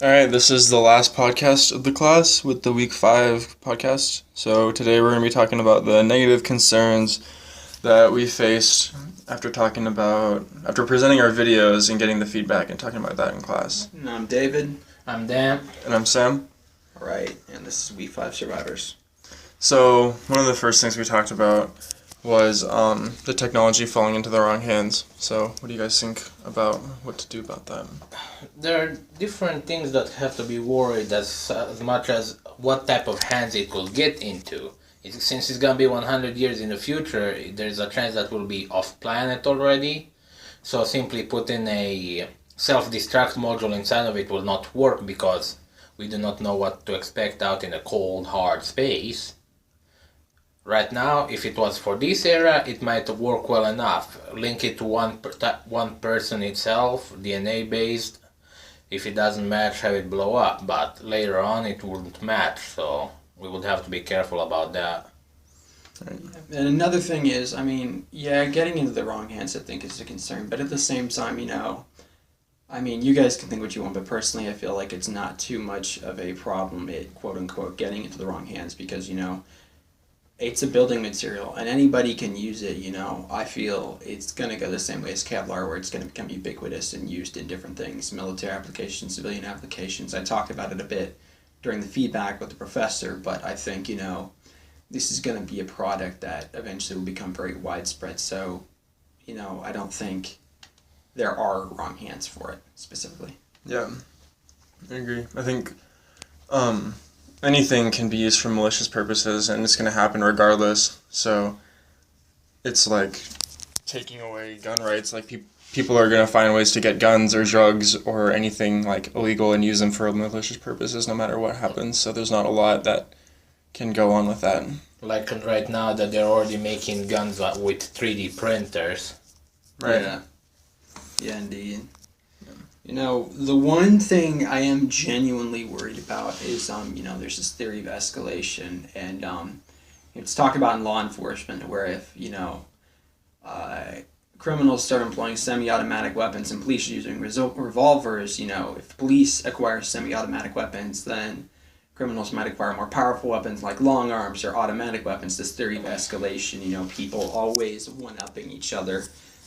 All right, this is the last podcast of the class with the week 5 podcast. So today we're going to be talking about the negative concerns that we faced after presenting our videos and getting the feedback and talking about that in class. And I'm David. I'm Dan. And I'm Sam. All right, and this is Week 5 Survivors. So one of the first things we talked about was the technology falling into the wrong hands. So what do you guys think about what to do about that? There are different things that have to be worried as much as what type of hands it will get into. Since it's gonna be 100 years in the future, there's a chance that will be off planet already. So simply putting a self-destruct module inside of it will not work because we do not know what to expect out in a cold, hard space. Right now, if it was for this era, it might work well enough. Link it to one person itself, DNA based. If it doesn't match, have it blow up. But later on, it wouldn't match, so we would have to be careful about that. And another thing is, getting into the wrong hands I think is a concern, but at the same time, you guys can think what you want, but personally I feel like it's not too much of a problem, quote unquote, getting into the wrong hands because, it's a building material and anybody can use it, I feel it's going to go the same way as Kevlar where it's going to become ubiquitous and used in different things, military applications, civilian applications. I talked about it a bit during the feedback with the professor, but I think, this is going to be a product that eventually will become very widespread. So, I don't think there are wrong hands for it specifically. Yeah, I agree. I think anything can be used for malicious purposes, and it's going to happen regardless. So it's like taking away gun rights. Like people are going to find ways to get guns or drugs or anything like illegal and use them for malicious purposes no matter what happens. So there's not a lot that can go on with that. Like right now that they're already making guns with 3D printers. Right. Yeah, indeed. The one thing I am genuinely worried about is, there's this theory of escalation, and it's talked about in law enforcement, where if, criminals start employing semi-automatic weapons and police are using revolvers, if police acquire semi-automatic weapons, then criminals might acquire more powerful weapons like long arms or automatic weapons. This theory of escalation, people always one-upping each other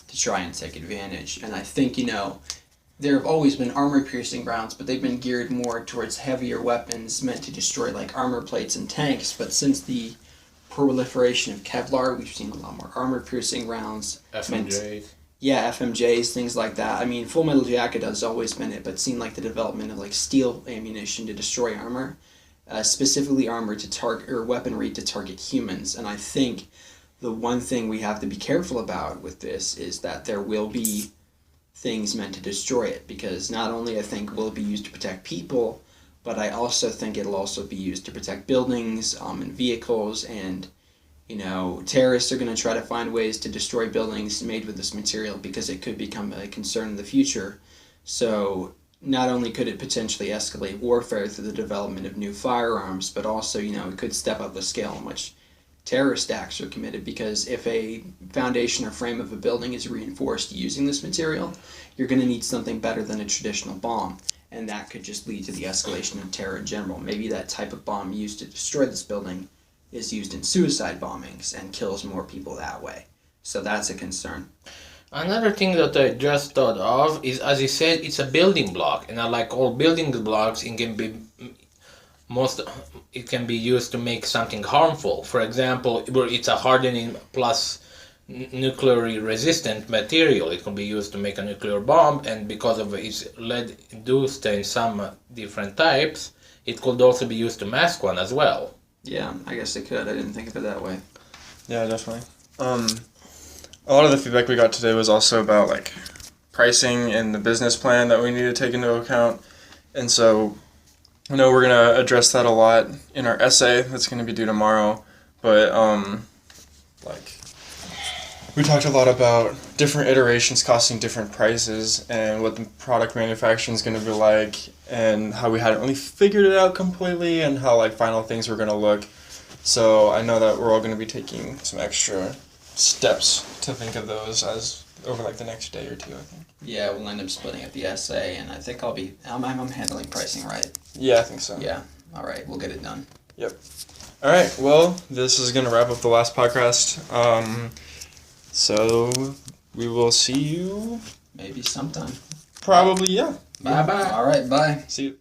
to try and take advantage. And I think, there have always been armor-piercing rounds, but they've been geared more towards heavier weapons meant to destroy like armor plates and tanks. But since the proliferation of Kevlar, we've seen a lot more armor-piercing rounds. FMJs. Yeah, FMJs, things like that. Full Metal Jacket has always been it, but seen like the development of like steel ammunition to destroy armor, specifically armor to target or weaponry to target humans. And I think the one thing we have to be careful about with this is that there will be things meant to destroy it, because not only I think will it be used to protect people, but I also think it'll also be used to protect buildings and vehicles, and terrorists are going to try to find ways to destroy buildings made with this material because it could become a concern in the future. So not only could it potentially escalate warfare through the development of new firearms, but also it could step up the scale in which terrorist acts are committed, because if a foundation or frame of a building is reinforced using this material, you're going to need something better than a traditional bomb, and that could just lead to the escalation of terror in general. Maybe that type of bomb used to destroy this building is used in suicide bombings and kills more people that way. So that's a concern. Another thing that I just thought of is, as you said, it's a building block, and like all building blocks, it can be used to make something harmful. For example, it's a hardening plus nuclearly resistant material. It can be used to make a nuclear bomb, and because of its lead induced in some different types, it could also be used to mask one as well. Yeah, I guess it could. I didn't think of it that way. Yeah, definitely. A lot of the feedback we got today was also about like pricing and the business plan that we need to take into account. And so I know we're going to address that a lot in our essay that's going to be due tomorrow, but we talked a lot about different iterations costing different prices and what the product manufacturing is going to be like, and how we hadn't really figured it out completely, and how like final things were going to look. So I know that we're all going to be taking some extra steps to think of those as over like the next day or two, I think. Yeah, we'll end up splitting up the essay, and I think I'm handling pricing right. Yeah, I think so. Yeah. All right, we'll get it done. All right. Well, this is gonna wrap up the last podcast. So we will see you Maybe sometime. probably. Yeah. Bye bye. All right, bye. See you.